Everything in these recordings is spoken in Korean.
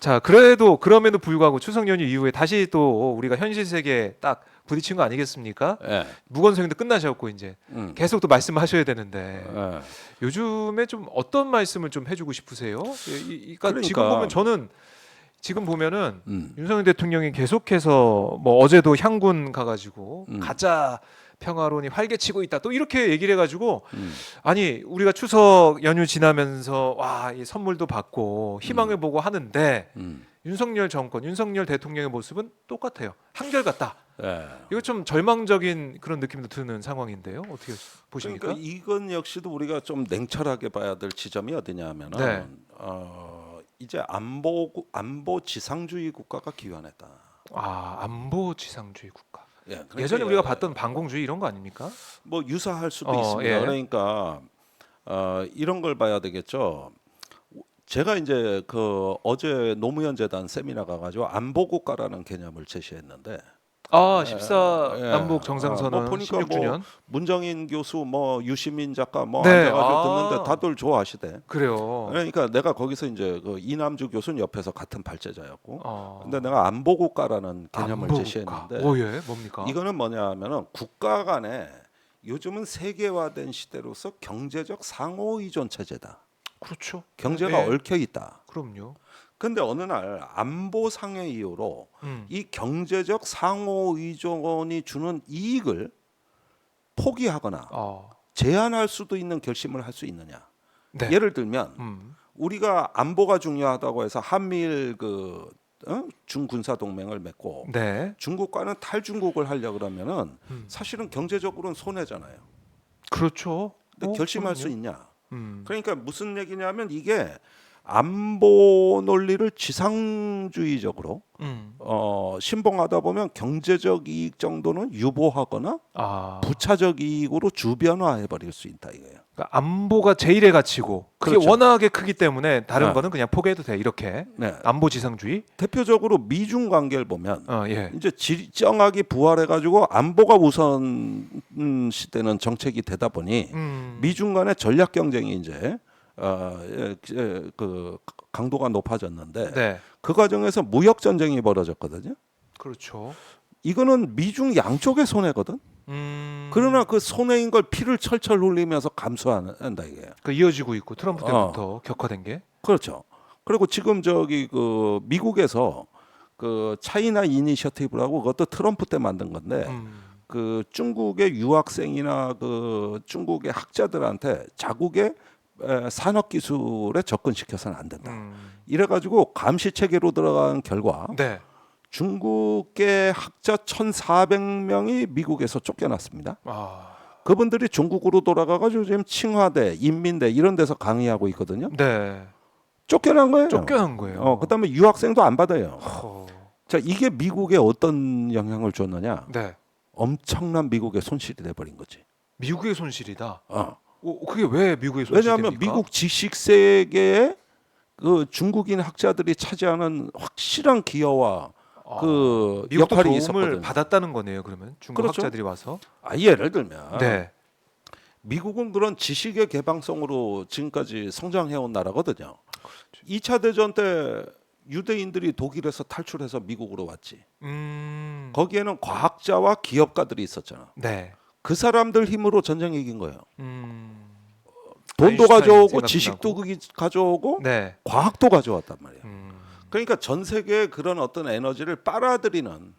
자, 그래도 그럼에도 불구하고 추석 연휴 이후에 다시 또 우리가 현실 세계에 딱 부딪힌 거 아니겠습니까? 예. 무건성도 끝나셨고 이제 계속 또 말씀하셔야 되는데 예. 요즘에 좀 어떤 말씀을 좀 해주고 싶으세요? 그러니까 지금 그러니까. 보면 저는 지금 보면은 음. 윤석열 대통령이 계속해서 뭐 어제도 향군 가가지고 가짜 평화론이 활개치고 있다 또 이렇게 얘기를 해가지고 아니 우리가 추석 연휴 지나면서 와, 이 선물도 받고 희망을 보고 하는데 윤석열 정권, 윤석열 대통령의 모습은 똑같아요. 한결같다. 예. 이거 좀 절망적인 그런 느낌도 드는 상황인데요. 어떻게 보십니까? 그러니까 이건 역시도 우리가 좀 냉철하게 봐야 될 지점이 어디냐면은 네. 이제 안보 지상주의 국가가 기원했다. 아, 안보 지상주의 국가. 예, 그러니까 예전에 우리가 봤던 반공주의 이런 거 아닙니까? 뭐 유사할 수도 어, 있습니다. 예. 그러니까 이런 걸 봐야 되겠죠. 제가 이제 그 어제 노무현 재단 세미나 가가지고 안보 국가라는 개념을 제시했는데, 아, 14 예. 남북 뭐 정상선언 보니까 16주년. 뭐 문정인 교수, 뭐 유시민 작가 뭐 네. 앉아가지고 아. 듣는데 다들 좋아하시대. 그래요. 그러니까 내가 거기서 이제 그 이남주 교수는 옆에서 같은 발제자였고, 어. 근데 내가 안보 국가라는 개념을 안보 제시했는데, 국가. 오, 예. 뭡니까? 이거는 뭐냐면은 국가 간에 요즘은 세계화된 시대로서 경제적 상호 의존 체제다. 그렇죠. 경제가 예. 얽혀 있다. 그럼요. 근데 어느 날 안보상의 이유로 음. 이 경제적 상호 의존이 주는 이익을 포기하거나 어. 제한할 수도 있는 결심을 할 수 있느냐. 네. 예를 들면 음. 우리가 안보가 중요하다고 해서 한미일 중군사 동맹을 맺고 네. 중국과는 탈중국을 하려 그러면은 사실은 경제적으로는 손해잖아요. 그렇죠. 근데 결심할 수 그럼요. 있냐? 음. 그러니까 무슨 얘기냐면 이게 안보 논리를 지상주의적으로 음. 신봉하다 보면 경제적 이익 정도는 유보하거나 아. 부차적 이익으로 주변화해 버릴 수 있다 이거예요. 그러니까 안보가 제일의 가치고 그게 그렇죠. 워낙에 크기 때문에 다른 네. 거는 그냥 포기해도 돼. 이렇게. 네. 안보 지상주의? 대표적으로 미중 관계를 보면 예. 이제 질정학이 부활해 가지고 안보가 우선 시대는 정책이 되다 보니 미중 간의 전략 경쟁이 이제 그 강도가 높아졌는데 네. 그 과정에서 무역 전쟁이 벌어졌거든요. 그렇죠. 이거는 미중 양쪽의 손해거든. 그러나 그 손해인 걸 피를 철철 흘리면서 감수한다 이게. 그 이어지고 있고 트럼프 때부터 격화된 게. 그렇죠. 그리고 지금 저기 그 미국에서 그 차이나 이니셔티브라고 그것도 트럼프 때 만든 건데 그 중국의 유학생이나 그 중국의 학자들한테 자국의 산업 기술에 접근시켜서는 안 된다. 이래가지고 감시 체계로 들어간 결과 네. 중국계 학자 1,400명이 미국에서 쫓겨났습니다. 아. 그분들이 중국으로 돌아가가지고 지금 칭화대, 인민대 이런 데서 강의하고 있거든요. 네. 쫓겨난 거예요. 쫓겨난 거예요. 그다음에 유학생도 안 받아요. 허. 자, 이게 미국에 어떤 영향을 줬느냐? 네. 엄청난 미국의 손실이 돼버린 거지. 미국의 손실이다. 어. 그게 왜 미국의 손실입니까? 왜냐하면 미국 지식 세계에 그 중국인 학자들이 차지하는 확실한 기여와 그 미국도 역할이 도움을 있었거든요. 받았다는 거네요. 그러면 중국 그렇죠. 학자들이 와서. 예를 들면 네. 미국은 그런 지식의 개방성으로 지금까지 성장해온 나라거든요. 2차 대전 때 유대인들이 독일에서 탈출해서 미국으로 왔지. 거기에는 과학자와 기업가들이 있었잖아. 네. 그 사람들 힘으로 전쟁 이긴 거예요. 돈도 아인슈타인 가져오고 생각도 지식도 나고. 가져오고 네. 과학도 가져왔단 말이야. 그러니까 전 세계의 그런 어떤 에너지를 빨아들이는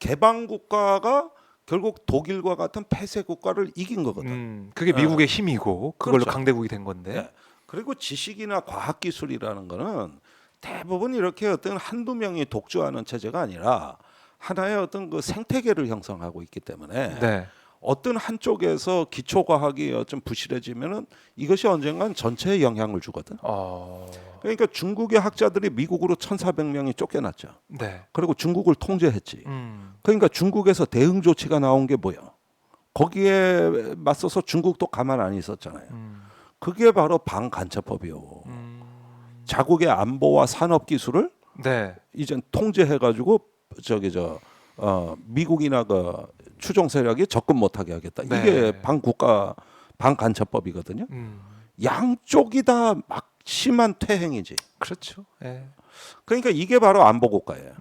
개방 국가가 결국 독일과 같은 폐쇄 국가를 이긴 거거든. 그게 미국의 힘이고 그걸로 그렇죠. 강대국이 된 건데. 네. 그리고 지식이나 과학 기술이라는 거는 대부분 이렇게 어떤 한두 명이 독주하는 체제가 아니라 하나의 어떤 그 생태계를 형성하고 있기 때문에 네. 어떤 한쪽에서 기초 과학이 좀 부실해지면은 이것이 언젠간 전체에 영향을 주거든. 그러니까 중국의 학자들이 미국으로 1,400명이 쫓겨났죠. 네. 그리고 중국을 통제했지. 그러니까 중국에서 대응 조치가 나온 게 뭐야? 거기에 맞서서 중국도 가만 안 있었잖아요. 그게 바로 방간첩법이요. 자국의 안보와 산업 기술을 네. 이젠 통제해가지고 미국이나 그 추종 세력이 접근 못하게 하겠다. 네. 이게 방간첩법이거든요. 양쪽이 다 막심한 퇴행이지. 그렇죠. 예. 그러니까 이게 바로 안보 국가예요.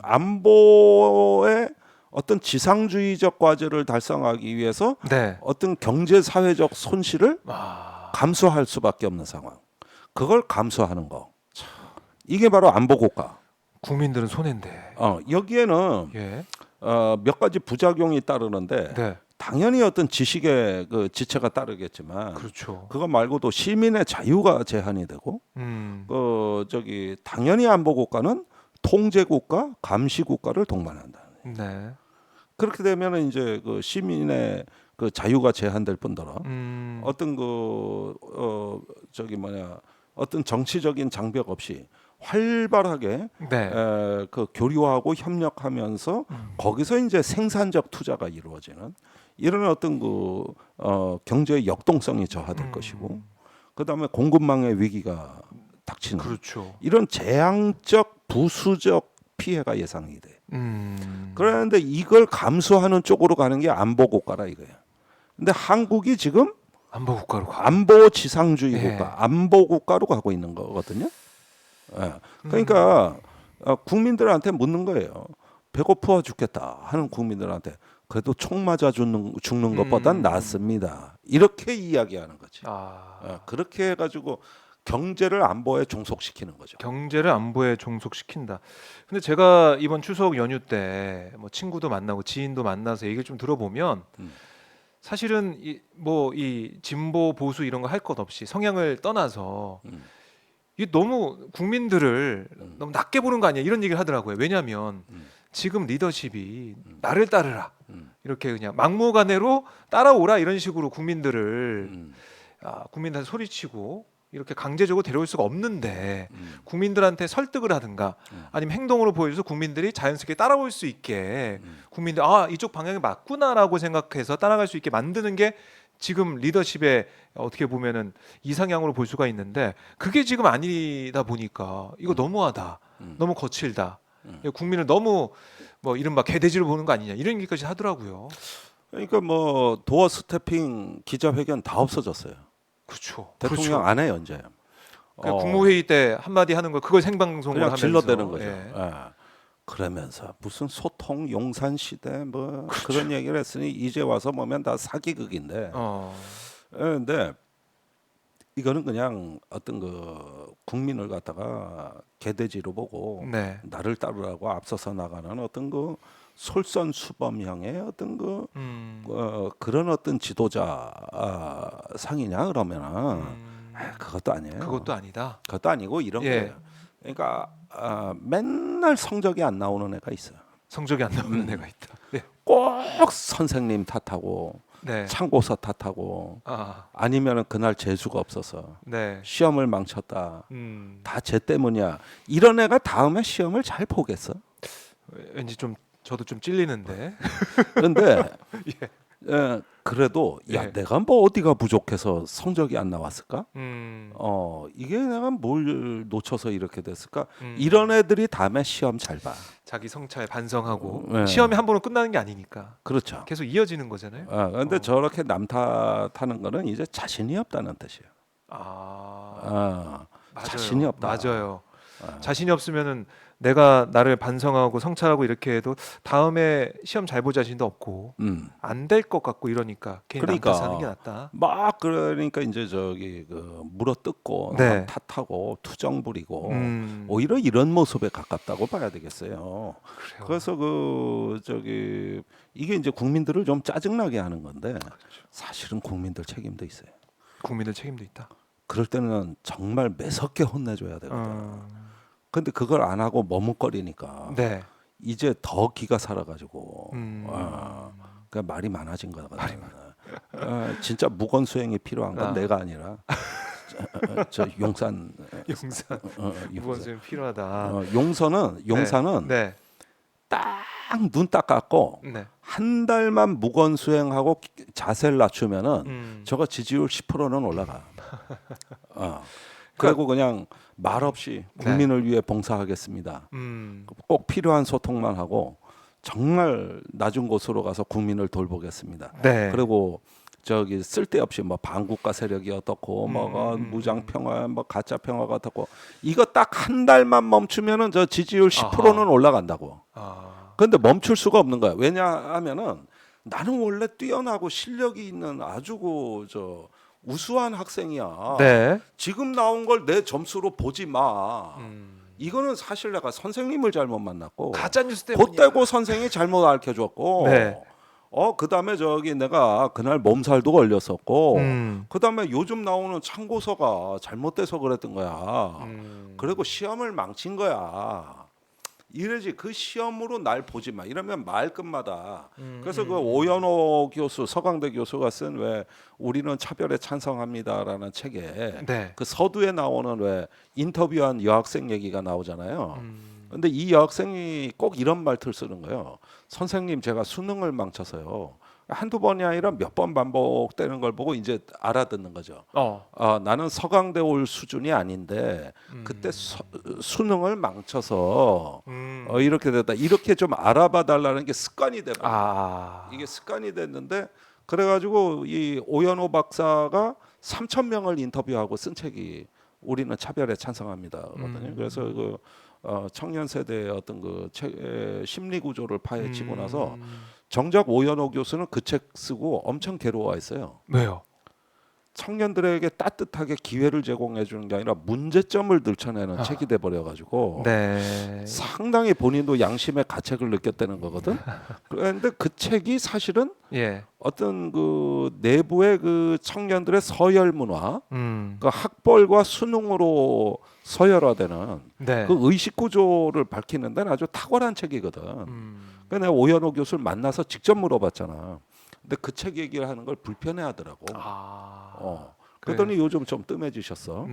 안보의 어떤 지상주의적 과제를 달성하기 위해서 네. 어떤 경제 사회적 손실을 감수할 수밖에 없는 상황. 그걸 감수하는 거. 이게 바로 안보 국가. 국민들은 손해인데. 여기에는 예. 몇 가지 부작용이 따르는데 네. 당연히 어떤 지식의 그 지체가 따르겠지만 그렇죠. 그거 말고도 시민의 자유가 제한이 되고 당연히 안보 국가는 통제 국가, 감시 국가를 동반한다. 네. 그렇게 되면은 이제 그 시민의 그 자유가 제한될 뿐더러 어떤 어떤 정치적인 장벽 없이 활발하게 네. 그 교류하고 협력하면서 거기서 이제 생산적 투자가 이루어지는 이런 어떤 경제의 역동성이 저하될 것이고 그다음에 공급망의 위기가 닥치는 그렇죠. 이런 재앙적 부수적 피해가 예상이 돼. 그런데 이걸 감수하는 쪽으로 가는 게 안보 국가라 이거야. 근데 한국이 지금 안보 국가로 가. 안보 지상주의 예. 국가, 안보 국가로 가고 있는 거거든요. 그러니까 국민들한테 묻는 거예요. 배고파 죽겠다 하는 국민들한테 그래도 총 맞아 죽는 것보단 낫습니다. 이렇게 이야기하는 거지. 그렇게 해가지고 경제를 안보에 종속시키는 거죠. 경제를 안보에 종속시킨다. 근데 제가 이번 추석 연휴 때 뭐 친구도 만나고 지인도 만나서 얘기를 좀 들어보면 사실은 이 진보 보수 이런 거 할 것 없이 성향을 떠나서 이 너무 국민들을 너무 낮게 보는 거 아니야 이런 얘기를 하더라고요. 왜냐하면 지금 리더십이 나를 따르라 이렇게 그냥 막무가내로 따라오라 이런 식으로 국민들을 국민들한테 소리치고 이렇게 강제적으로 데려올 수가 없는데 국민들한테 설득을 하든가 아니면 행동으로 보여줘서 국민들이 자연스럽게 따라올 수 있게 국민들 이쪽 방향이 맞구나라고 생각해서 따라갈 수 있게 만드는 게 지금 리더십의 어떻게 보면은 이상향으로 볼 수가 있는데 그게 지금 아니다 보니까 이거 너무하다, 너무 거칠다, 국민을 너무 뭐 이른바 개돼지로 보는 거 아니냐 이런 얘기까지 하더라고요. 그러니까 뭐 도어 스태핑 기자회견 다 없어졌어요. 그렇죠. 대통령 그렇죠. 안 해요 이제. 국무회의 때 한마디 하는 걸 그걸 생방송으로 그냥 하면서 질러대는 거죠. 예. 그러면서 무슨 소통 용산 시대 뭐 그런 얘기를 했으니 이제 와서 보면 다 사기극인데. 근데 이거는 그냥 어떤 국민을 갖다가 개돼지로 보고 네. 나를 따르라고 앞서서 나가는 어떤 솔선수범형의 어떤 그런 어떤 지도자 상이냐 그러면은 그것도 아니에요. 그것도 아니다. 그것도 아니고 이런 거예요. 그러니까 맨날 성적이 안 나오는 애가 있어요. 성적이 안 나오는 애가 있다. 네. 꼭 선생님 탓하고 네. 참고서 탓하고 아니면은 그날 재수가 없어서 네. 시험을 망쳤다. 다 쟤 때문이야. 이런 애가 다음에 시험을 잘 보겠어? 왠지 좀 저도 좀 찔리는데. 그런데 그래도 예. 내가 뭐 어디가 부족해서 성적이 안 나왔을까? 이게 내가 뭘 놓쳐서 이렇게 됐을까? 이런 애들이 다음에 시험 잘 봐. 자기 성찰 반성하고 네. 시험이 한 번은 끝나는 게 아니니까. 그렇죠. 계속 이어지는 거잖아요. 그런데 저렇게 남 탓하는 거는 이제 자신이 없다는 뜻이에요. 맞아요. 자신이 없다. 맞아요. 자신이 없으면은 내가 나를 반성하고 성찰하고 이렇게 해도 다음에 시험 잘 볼 자신도 없고 안 될 것 같고 이러니까 괜히 남 탓하는 게 낫다. 막 그러니까 이제 물어뜯고 네. 탓하고 투정 부리고 오히려 오히려 이런 모습에 가깝다고 봐야 되겠어요. 그래요. 그래서 이게 이제 국민들을 좀 짜증나게 하는 건데 사실은 국민들 책임도 있어요. 국민들 책임도 있다. 그럴 때는 정말 매섭게 혼내줘야 되거든. 근데 그걸 안 하고 머뭇거리니까 네. 이제 더 기가 살아가지고 그러니까 말이 많아진 거거든. 진짜 무건 수행이 필요한 건 내가 아니라 저 용산 무건수행 필요하다. 용산은 네. 딱 눈 딱 감고 네. 한 달만 무건 수행하고 자세를 낮추면은 저거 지지율 10%는 올라가. 그리고 그냥 말 없이 국민을 위해 봉사하겠습니다. 꼭 필요한 소통만 하고 정말 낮은 곳으로 가서 국민을 돌보겠습니다. 네. 그리고 저기 쓸데없이 뭐 반국가 세력이 어떻고 뭐가 무장 평화 뭐 가짜 평화가 어떻고 이거 딱 한 달만 멈추면은 저 지지율 10%는 올라간다고. 그런데 멈출 수가 없는 거야. 왜냐하면은 나는 원래 뛰어나고 실력이 있는 아주 저 우수한 학생이야. 네. 지금 나온 걸 내 점수로 보지 마. 이거는 사실 내가 선생님을 잘못 만났고 가짜 뉴스 때문에. 그때고 선생이 잘못 알려줬고 네. 그다음에 저기 내가 그날 몸살도 걸렸었고 그다음에 요즘 나오는 참고서가 잘못돼서 그랬던 거야. 그리고 시험을 망친 거야. 이래지 그 시험으로 날 보지 마. 이러면 말끝마다. 그래서 그 오연호 교수, 서강대 교수가 쓴 왜 우리는 차별에 찬성합니다라는 책에 네. 그 서두에 나오는 왜 인터뷰한 여학생 얘기가 나오잖아요. 근데 이 여학생이 꼭 이런 말투를 쓰는 거예요. 선생님 제가 수능을 망쳐서요. 한두 번이 아니라 몇 번 반복되는 걸 보고 이제 알아듣는 거죠. 나는 서강대 올 수준이 아닌데 그때 수능을 망쳐서 이렇게 됐다. 이렇게 좀 알아봐 달라는 게 습관이 돼버려. 이게 습관이 됐는데 그래가지고 이 오연호 박사가 3,000명을 인터뷰하고 쓴 책이 우리는 차별에 찬성합니다거든요. 그래서 그 청년 세대의 어떤 그 심리 구조를 파헤치고 나서 정작 오연호 교수는 그 책 쓰고 엄청 괴로워했어요. 왜요? 청년들에게 따뜻하게 기회를 제공해 주는 게 아니라 문제점을 들춰내는 책이 돼 버려 가지고 네. 상당히 본인도 양심의 가책을 느꼈다는 거거든. 그런데 그 책이 사실은 예. 어떤 그 내부의 그 청년들의 서열 문화, 그 학벌과 수능으로 서열화되는 네. 그 의식 구조를 밝히는 데는 아주 탁월한 책이거든. 그러니까 내가 오연호 교수를 만나서 직접 물어봤잖아. 근데 그 책 얘기를 하는 걸 불편해하더라고. 그랬더니 요즘 좀 뜸해지셨어.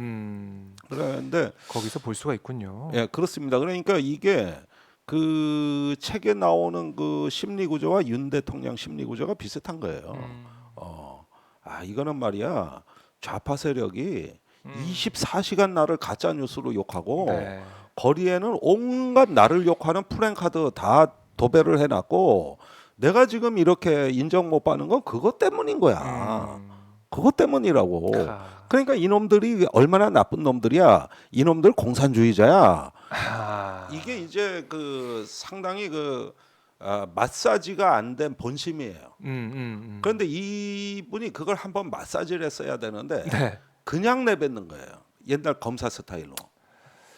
그런데 거기서 볼 수가 있군요. 예, 그렇습니다. 그러니까 이게 그 책에 나오는 그 심리 구조와 윤 대통령 심리 구조가 비슷한 거예요. 이거는 말이야 좌파 세력이 24시간 나를 가짜 뉴스로 욕하고 네. 거리에는 온갖 나를 욕하는 플랜카드 다 도배를 해놨고 내가 지금 이렇게 인정 못 받는 건 그것 때문인 거야. 그것 때문이라고. 그러니까 이놈들이 얼마나 나쁜 놈들이야. 이놈들 공산주의자야. 이게 이제 그 상당히 그 마사지가 안 된 본심이에요. 그런데 이분이 그걸 한번 마사지를 했어야 되는데 네. 그냥 내뱉는 거예요. 옛날 검사 스타일로.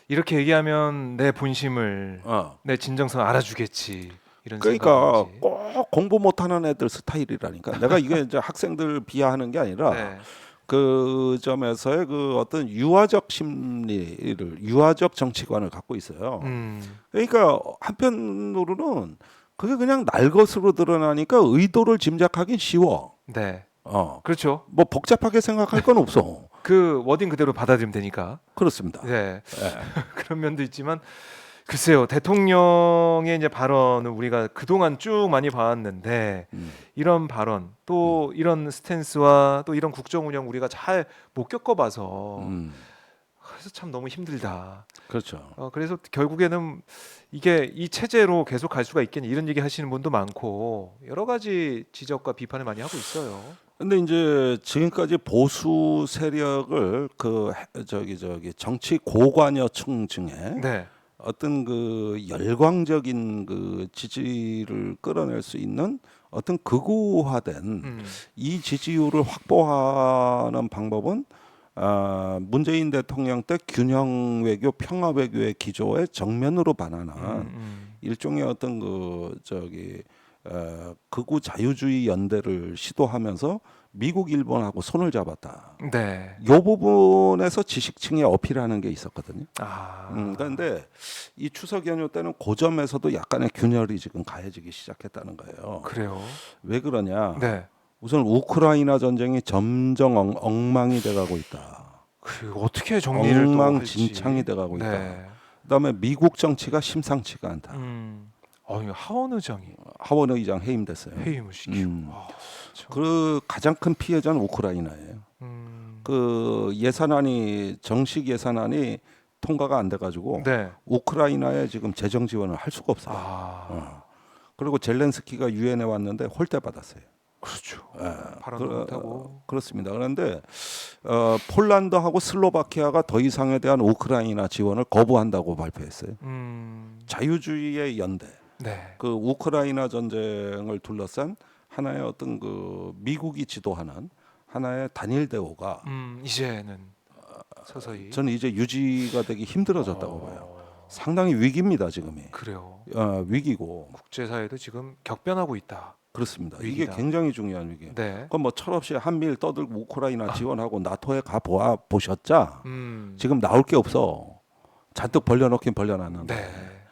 이렇게 얘기하면 내 본심을, 내 진정성 알아주겠지. 이런 그러니까 생각인지. 꼭 공부 못하는 애들 스타일이라니까. 내가 이게 이제 학생들 비하하는 게 아니라 네. 그 점에서의 그 어떤 유화적 심리를 유화적 정치관을 갖고 있어요. 그러니까 한편으로는 그게 그냥 날 것으로 드러나니까 의도를 짐작하긴 쉬워. 네. 그렇죠. 뭐 복잡하게 생각할 건 없어. 그 워딩 그대로 받아들이면 되니까. 그렇습니다. 네. 그런 면도 있지만 글쎄요. 대통령의 이제 발언을 우리가 그동안 쭉 많이 봐왔는데 이런 발언 또 이런 스탠스와 또 이런 국정 운영 우리가 잘 못 겪어봐서 그래서 참 너무 힘들다. 그렇죠. 그래서 결국에는 이게 이 체제로 계속 갈 수가 있겠냐 이런 얘기 하시는 분도 많고 여러 가지 지적과 비판을 많이 하고 있어요. 근데 이제 지금까지 보수 세력을 그 저기 정치 고관여층 중에 네. 어떤 그 열광적인 그 지지를 끌어낼 수 있는 어떤 극우화된 이 지지율을 확보하는 방법은 문재인 대통령 때 균형 외교, 평화 외교의 기조에 정면으로 반환한 일종의 어떤 그 극우 자유주의 연대를 시도하면서 미국, 일본하고 손을 잡았다. 네. 이 부분에서 지식층에 어필하는 게 있었거든요. 그런데 이 추석 연휴 때는 그 점에서도 약간의 균열이 지금 가해지기 시작했다는 거예요. 그래요. 왜 그러냐? 네. 우선 우크라이나 전쟁이 점점 엉망이 돼가고 있다. 그 어떻게 정리를 또 엉망진창이 할지. 돼가고 있다. 네. 그다음에 미국 정치가 심상치가 않다. 이거 하원 의장이 하원 의장 해임됐어요. 해임을 시키고. 그 가장 큰 피해자는 우크라이나예요. 그 예산안이 정식 예산안이 통과가 안 돼가지고 네. 우크라이나에 지금 재정 지원을 할 수가 없어요. 그리고 젤렌스키가 유엔에 왔는데 홀대 받았어요. 그렇죠. 예, 발언도 못하고. 그렇습니다. 그런데 폴란드하고 슬로바키아가 더 이상에 대한 우크라이나 지원을 거부한다고 발표했어요. 자유주의의 연대. 네. 그 우크라이나 전쟁을 둘러싼 하나의 어떤 그 미국이 지도하는 하나의 단일 대우가 이제는 서서히 저는 이제 유지가 되기 힘들어졌다고 봐요. 상당히 위기입니다 지금이. 그래요. 위기고 국제사회도 지금 격변하고 있다. 그렇습니다. 위기다. 이게 굉장히 중요한 위기예요. 네. 그럼 뭐 철없이 한미일 떠들고 우크라이나 지원하고 나토에 가 보셨자? 지금 나올 게 없어. 잔뜩 벌려놓긴 벌려놨는데. 네.